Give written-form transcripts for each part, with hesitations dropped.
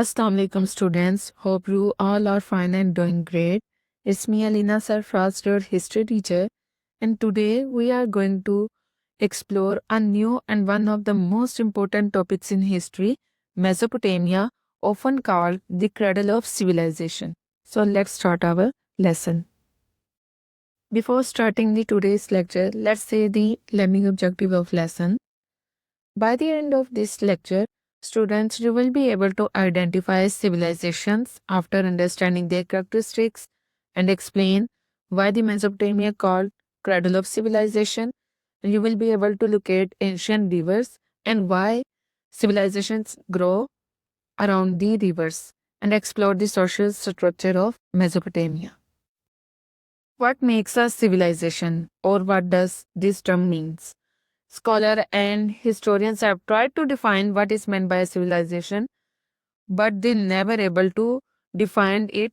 Assalamu alaikum students. Hope you all are fine and doing great. It's me Alina Sarfraz, your history teacher, and today we are going to explore a new and one of the most important topics in history, Mesopotamia, often called the cradle of civilization. So let's start our lesson. Before starting the today's lecture, let's say the learning objective of lesson. By the end of this lecture, students, you will be able to identify civilizations after understanding their characteristics and explain why the Mesopotamia called cradle of civilization. And you will be able to locate ancient rivers and why civilizations grow around the rivers and explore the social structure of Mesopotamia. What makes a civilization, or what does this term means? Scholars and historians have tried to define what is meant by a civilization, but they never able to define it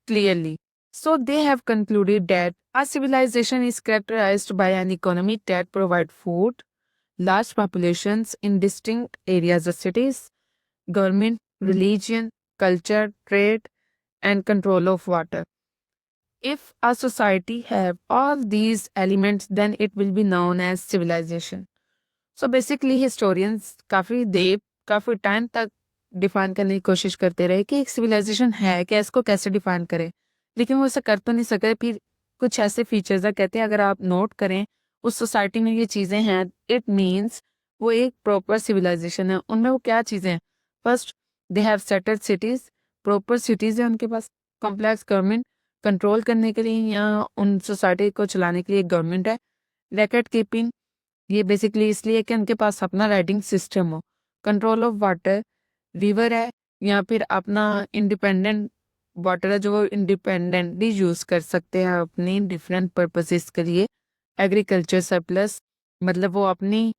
clearly. So they have concluded that a civilization is characterized by an economy that provides food, large populations in distinct areas of cities, government, religion, culture, trade, and control of water. If a society have all these elements, then it will be known as civilization. So basically historians काफ़ी time तक define करने की कोशिश करते रहे कि एक civilisation है क्या, इसको कैसे डिफाइन करें, लेकिन वो ऐसा कर तो नहीं सके। फिर कुछ ऐसे फीचर्स है, कहते हैं अगर आप नोट करें उस सोसाइटी में ये चीज़ें हैं, इट मीन्स वो एक प्रॉपर सिविलाइजेशन है। उनमें वो क्या चीज़ें हैं? First, they have settled cities, proper cities है उनके पास, कॉम्प्लेक्स गवर्नमेंट, कंट्रोल करने के लिए या उन सोसाइटी को चलाने के लिए एक गवर्नमेंट है, रिकॉर्ड कीपिंग, ये बेसिकली इसलिए कि उनके पास अपना राइटिंग सिस्टम हो, कंट्रोल ऑफ वाटर, रिवर है या फिर अपना इंडिपेंडेंट वाटर है जो वो इंडिपेंडेंटली यूज़ कर सकते हैं अपनी डिफरेंट पर्पसेस के लिए। एग्रीकल्चर सरप्लस, मतलब वो अपनी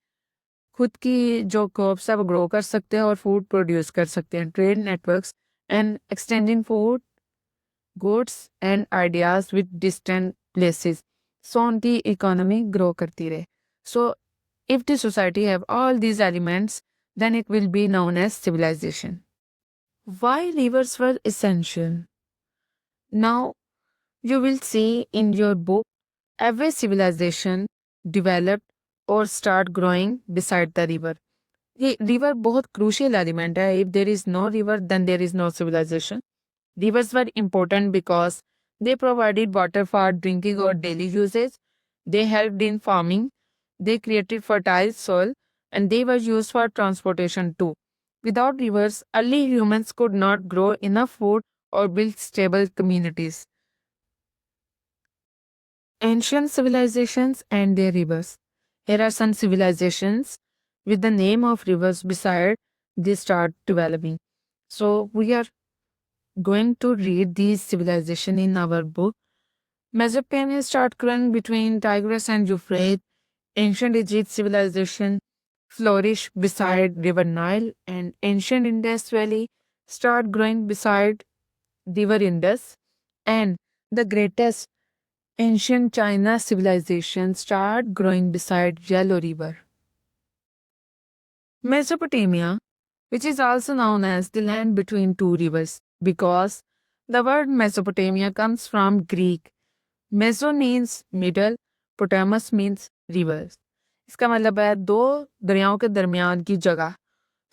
खुद की जो क्रॉप्स है वो ग्रो कर सकते हैं और फूड प्रोड्यूस कर सकते हैं। Trade networks and exchanging food, goods and ideas with distant places, so उनकी इकोनॉमी ग्रो करती रहे। So, if the society have all these elements, then it will be known as civilization. Why rivers were essential? Now, you will see in your book, every civilization developed or start growing beside the river. ये river बहुत crucial element है. If there is no river, then there is no civilization. Rivers were important because they provided water for drinking or daily usage. They helped in farming. They created fertile soil and they were used for transportation too. Without rivers, early humans could not grow enough food or build stable communities. Ancient civilizations and their rivers. Here are some civilizations with the name of rivers beside they start developing. So we are going to read these civilizations in our book. Mesopotamia start growing between Tigris and Euphrates. Ancient Egypt civilization flourish beside River Nile, and ancient Indus Valley start growing beside River Indus, and the greatest ancient China civilization start growing beside Yellow River. Mesopotamia, which is also known as the land between two rivers, because the word Mesopotamia comes from Greek. Meso means middle, Potamus means rivers. इसका मतलब है दो दरियाओं के दरमियान की जगह.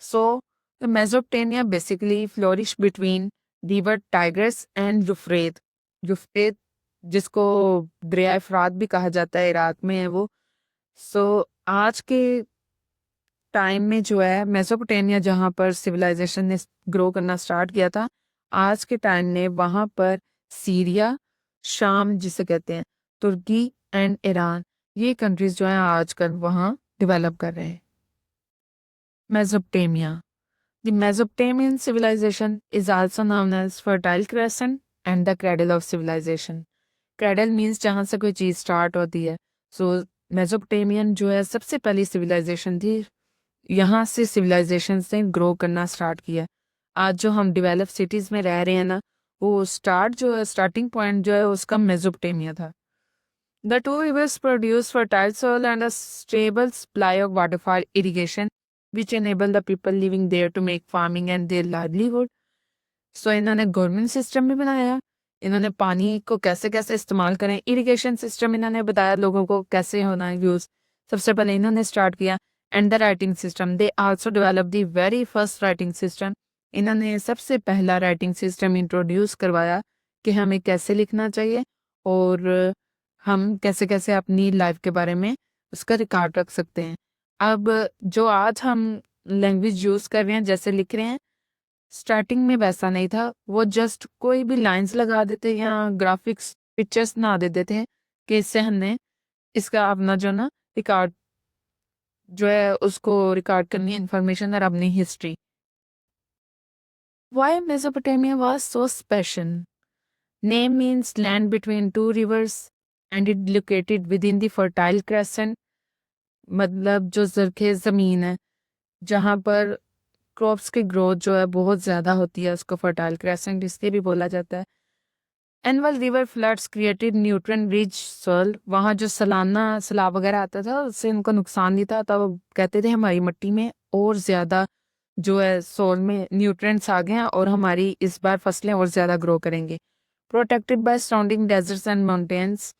So, the Mesopotamia basically flourished between river Tigris and Euphrates. Euphrates जिसको दरिया फरात भी कहा जाता है, इराक में है वो. So, आज के टाइम में जो है मेसोपोटामिया जहाँ पर सिविलाइजेशन ने ग्रो करना स्टार्ट किया था, आज के टाइम में वहाँ पर सीरिया, शाम जिसे कहते हैं, तुर्की एंड ईरान, ये कंट्रीज जो हैं आजकल वहाँ डेवलप कर रहे हैं. Mesopotamia. The Mesopotamian civilization is also known as Fertile Crescent and the Cradle of Civilization. Cradle means जहाँ से कोई चीज़ स्टार्ट होती है. So, मेसोपोटामियन जो है सबसे पहली सिविलाइजेशन थी, यहाँ से सिविलाइजेशन ने ग्रो करना स्टार्ट किया. आज जो हम डेवलप सिटीज़ में रह रहे हैं ना, वो स्टार्टिंग पॉइंट जो है उसका मेसोपोटामिया था. The two rivers produce fertile soil and a stable supply of water for irrigation which enable the people living there to make farming and their livelihood. So इन्होंने गवर्नमेंट सिस्टम भी बनाया, इन्होंने पानी को कैसे कैसे इस्तेमाल करें, इरिगेशन सिस्टम इन्होंने बताया लोगों को कैसे होना है यूज़, सबसे पहले इन्होंने स्टार्ट किया. And the writing system, they also develop the very first writing system. इन्होंने सबसे पहला राइटिंग सिस्टम इंट्रोड्यूस करवाया कि हमें कैसे लिखना चाहिए और हम कैसे कैसे अपनी लाइफ के बारे में उसका रिकॉर्ड रख सकते हैं. अब जो आज हम लैंग्वेज यूज़ कर रहे हैं, जैसे लिख रहे हैं, स्टार्टिंग में वैसा नहीं था. वो जस्ट कोई भी लाइंस लगा देते या ग्राफिक्स पिक्चर्स ना दे देते हैं कि इससे हमने इसका अपना जो ना रिकॉर्ड जो है उसको रिकॉर्ड करनी है इंफॉर्मेशन और अपनी history. Why Mesopotamia was so special? Name means land between two rivers and it located within the fertile crescent. मतलब जो ज़रख़ेज़ ज़मीन है जहाँ पर क्रॉप्स की ग्रोथ जो है बहुत ज़्यादा होती है, उसको फर्टाइल क्रेसेंट इसलिए भी बोला जाता है. Annual river floods created nutrient rich soil. वहाँ जो सालाना सैलाब वगैरह आता था उससे इनको नुकसान नहीं था, तब वो कहते थे हमारी मिट्टी में और ज़्यादा जो है सॉइल में न्यूट्रिएंट्स आ गए हैं और हमारी इस बार फसलें और ज़्यादा ग्रो करेंगे. Protected by surrounding deserts and mountains.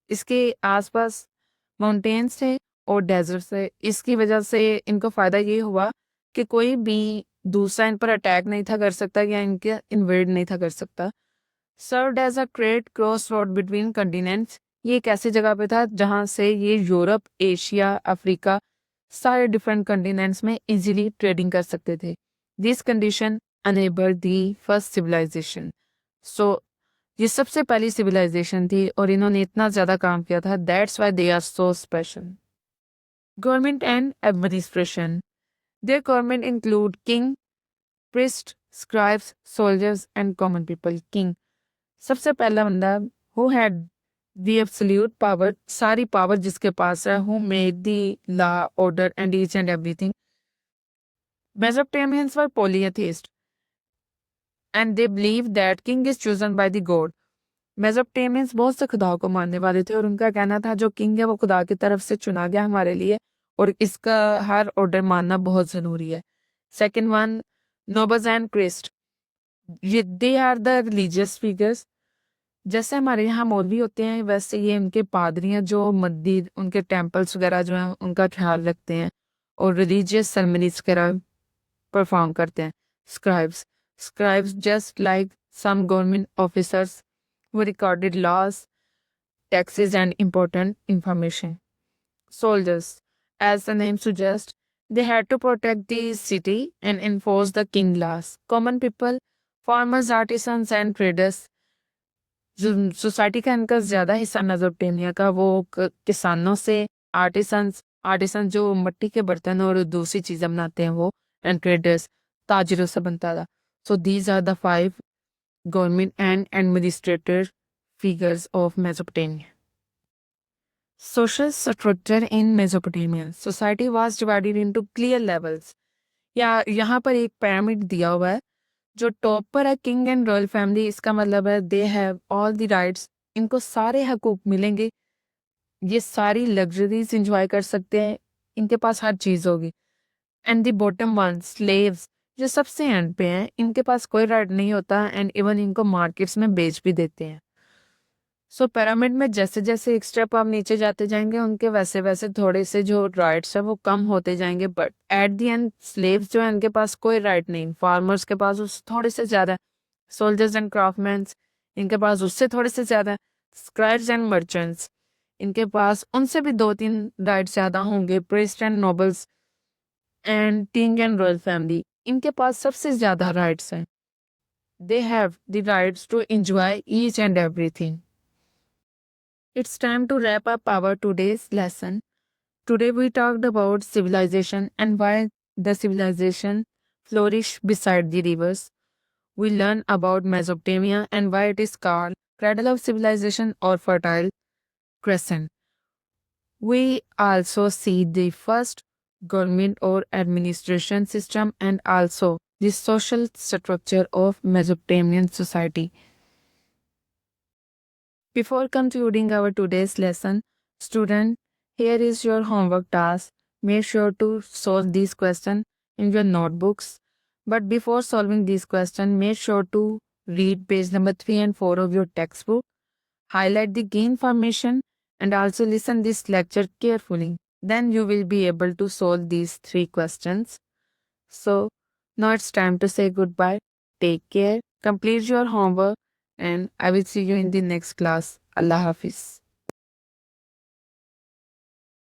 इसके आसपास माउंटेन्स थे और डेजर्ट्स थे. इसकी वजह से इनको फ़ायदा ये हुआ कि कोई भी दूसरा इन पर अटैक नहीं था कर सकता या इनके इन्वेड नहीं था कर सकता. Served as a great cross road between continents. ये एक ऐसी जगह पे था जहाँ से ये यूरोप, एशिया, अफ्रीका सारे डिफरेंट कंटिनेंट्स में इजीली ट्रेडिंग कर सकते थे. This condition enable the first civilization. So ये सबसे पहली सिविलाइजेशन थी और इन्होंने इतना ज़्यादा काम किया था. That's why they are so special. Government and administration. Their government include king, priest, scribes, soldiers and common people. King सबसे पहला बंदा who had the absolute power, सारी पावर जिसके पास है, who made the law, order and each and everything. Mesopotamians were polytheists and they believed that king is chosen by the god. Mesopotamians बहुत से खुदाओं को मानने वाले थे और उनका कहना था जो किंग है वो खुदा की तरफ से चुना गया हमारे लिए और इसका हर ऑर्डर मानना बहुत ज़रूरी है. Second one, nobles and priest. ये they are the religious figures. जैसे हमारे यहाँ मौलवी होते हैं वैसे ये उनके पादरी हैं जो मंदिर, उनके टेम्पल्स वगैरह जो हैं उनका ख्याल रखते हैं और रिलीजियस सेरेमनीज वगैरह परफॉर्म करते हैं. Scribes. Scribes just like some government officers who recorded laws, taxes and important information. Soldiers. As the name suggests, they had to protect the city and enforce the king laws. Common people, farmers, artisans and traders. जो society का इनका ज़्यादा हिस्सा Mesopotamia का वो किसानों से, artisan जो मिट्टी के बर्तन और दूसरी चीज़ें बनाते हैं वो, एंड ट्रेडर्स ताजिरों से बनता था. So these are the 5 government and administrator figures of Mesopotamia. Social structure in Mesopotamia. Society was divided into clear levels. या यहाँ पर एक pyramid दिया हुआ है. जो टॉप पर है किंग एंड रॉयल फैमिली, इसका मतलब है they have all the rights. इनको सारे हकूक मिलेंगे, ये सारी लग्जरीज इंजॉय कर सकते हैं, इनके पास हर चीज़ होगी. And the bottom one, slaves, जो सबसे एंड पे हैं, इनके पास कोई राइट नहीं होता एंड इवन इनको मार्केट्स में बेच भी देते हैं. सो पिरामिड में जैसे जैसे एक स्टेप आप नीचे जाते जाएंगे उनके वैसे वैसे थोड़े से जो राइट्स है वो कम होते जाएंगे. But at the end slaves जो है इनके पास कोई राइट नहीं. फार्मर्स के पास उस थोड़े से ज़्यादा. सोल्जर्स एंड क्राफ्टमैन इनके पास उससे थोड़े से ज़्यादा. स्क्राइब्स एंड मर्चेंट्स इनके पास उनसे भी 2-3 राइट ज़्यादा होंगे. Priest and nobles and king and royal family इनके पास सबसे ज़्यादा राइट्स हैं. They have the rights to enjoy each and everything. It's time to wrap up our today's lesson. Today we talked about civilization and why the civilization flourished beside the rivers. We learned about Mesopotamia and why it is called cradle of civilization or fertile crescent. We also see the first government or administration system and also the social structure of Mesopotamian society. Before concluding our today's lesson, student, here is your homework task. Make sure to solve these questions in your notebooks. But before solving these questions, make sure to read page number 3 and 4 of your textbook. Highlight the key information and also listen this lecture carefully. Then you will be able to solve these 3 questions. So now it's time to say goodbye. Take care, complete your homework, and I will see you in the next class. Allah Hafiz.